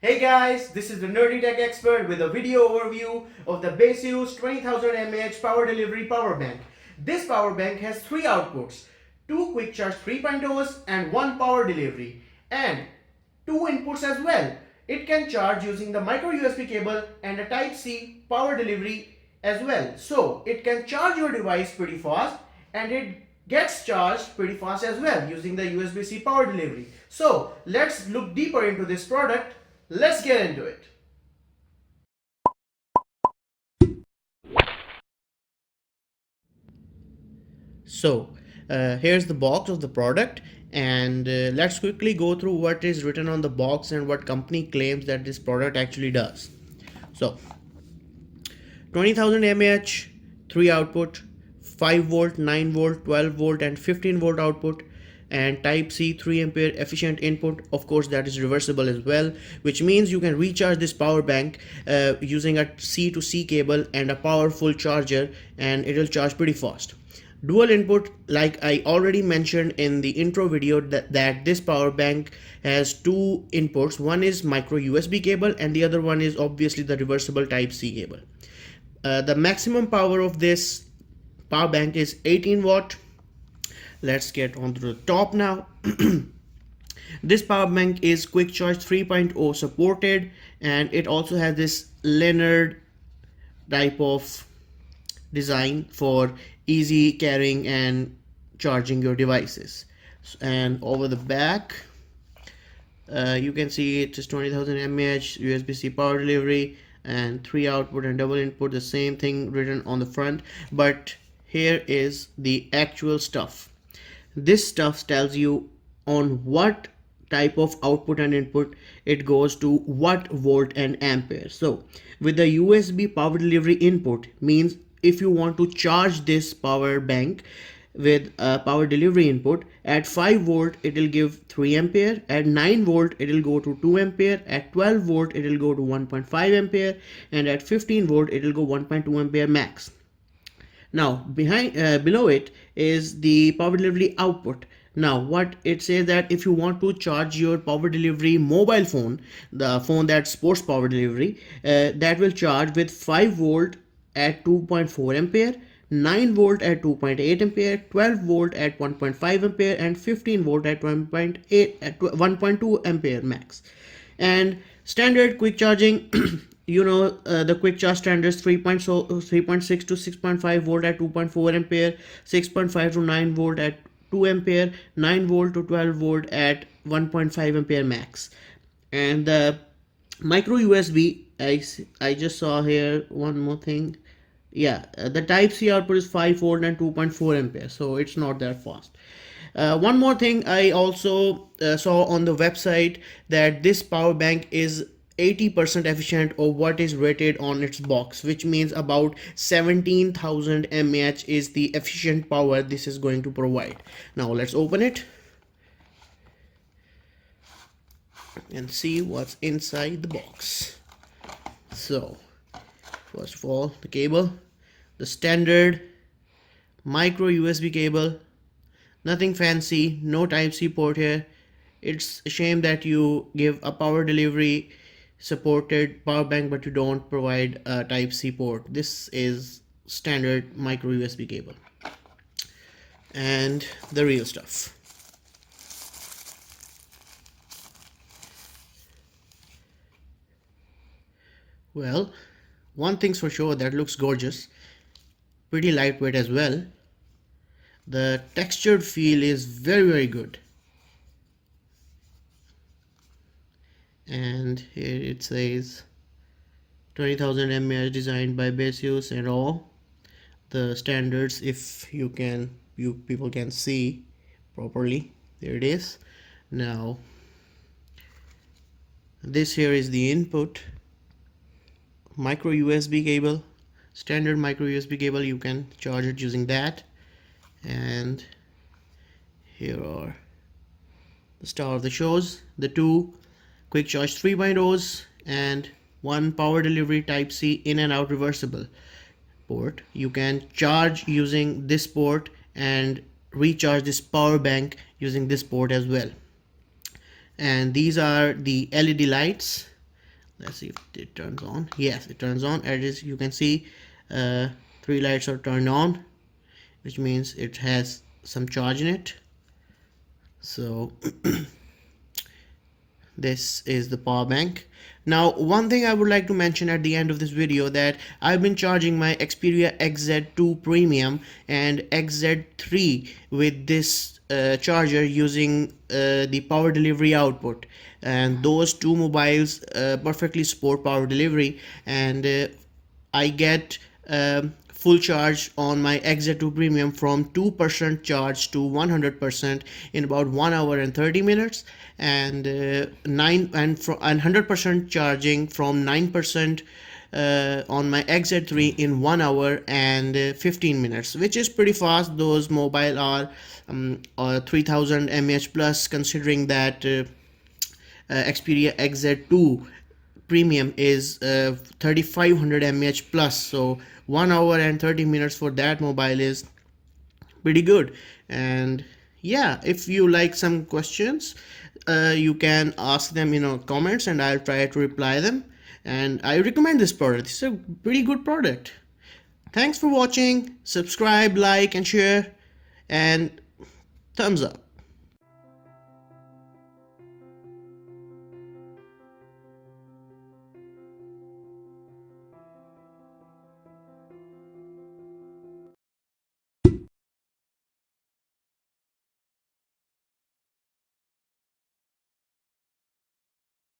Hey guys, this is the Nerdy Tech Expert with a video overview of the Baseus 20000mAh PowerDelivery Power Bank. This power bank has three outputs, two quick charge 3.0s and one power delivery, and two inputs as well. It can charge using the micro USB cable and a Type C power delivery as well. So it can charge your device pretty fast and it gets charged pretty fast as well using the USB-C power delivery. So let's look deeper into this product. Let's get into it. So here's the box of the product, and let's quickly go through what is written on the box and what company claims that this product actually does. So 20,000 mAh, 3 output, 5 volt, 9 volt, 12 volt and 15 volt output, and Type C 3 ampere efficient input. Of course, that is reversible as well, which means you can recharge this power bank using a C to C cable and a powerful charger, and it will charge pretty fast. Dual input, like I already mentioned in the intro video, that this power bank has two inputs. One is micro USB cable and the other one is obviously the reversible Type C cable. The maximum power of this power bank is 18 watt. Let's get on to the top now. This power bank is quick charge 3.0 supported, and it also has this Leonard type of design for easy carrying and charging your devices. And over the back, you can see it is 20,000 mAh USB-C power delivery and 3 output and double input, the same thing written on the front. But here is the actual stuff. This stuff tells you on what type of output and input it goes to what volt and ampere. So with the USB power delivery input means if you want to charge this power bank with a power delivery input, at 5 volt it will give 3 ampere, at 9 volt it will go to 2 ampere, at 12 volt it will go to 1.5 ampere, and at 15 volt it will go 1.2 ampere max. Now below it is the power delivery output. Now what it says that if you want to charge your power delivery mobile phone, the phone that supports power delivery, that will charge with 5 volt at 2.4 ampere, 9 volt at 2.8 ampere, 12 volt at 1.5 ampere, and 15 volt at 1.8 at 1.2 ampere max. And standard quick charging, the quick charge standards 3.6 to 6.5 volt at 2.4 ampere, 6.5 to 9 volt at 2 ampere, 9 volt to 12 volt at 1.5 ampere max. And the micro USB, I just saw here one more thing. Yeah, the Type C output is 5 volt and 2.4 ampere, so it's not that fast. One more thing I also saw on the website, that this power bank is 80% efficient of what is rated on its box, which means about 17,000 mAh is the efficient power this is going to provide. Now let's open it and see what's inside the box. So first of all, the cable, the standard micro USB cable, nothing fancy, no Type C port here. It's a shame that you give a power delivery supported power bank but you don't provide a Type C port. This is standard micro USB cable. And the real stuff. Well, one thing's for sure, that looks gorgeous, pretty lightweight as well. The textured feel is very good. And here it says 20,000 mAh designed by Baseus and all the standards, if you people can see properly. There it is. Now this here is the input, micro USB cable, standard micro USB cable. You can charge it using that. And here are the star of the shows, the two quick charge 3.0s and one power delivery Type C in and out reversible port. You can charge using this port and recharge this power bank using this port as well. And these are the LED lights Let's see if it turns on. Yes, it turns on. As you can see, three lights are turned on, which means it has some charge in it. So this is the power bank. Now, one thing I would like to mention at the end of this video, that I've been charging my Xperia XZ2 Premium and XZ3 with this charger using the power delivery output, and those two mobiles perfectly support power delivery, and I get full charge on my XZ2 Premium from 2% charge to 100% in about 1 hour and 30 minutes, and 100% charging from 9% on my XZ3 in 1 hour and 15 minutes, which is pretty fast. Those mobile are 3000 mAh plus, considering that Xperia XZ2 Premium is 3500 mAh plus. So 1 hour and 30 minutes for that mobile is pretty good. And yeah, if you like some questions, you can ask them in comments, and I'll try to reply them. And I recommend this product. It's a pretty good product. Thanks for watching. Subscribe, like, and share, and thumbs up.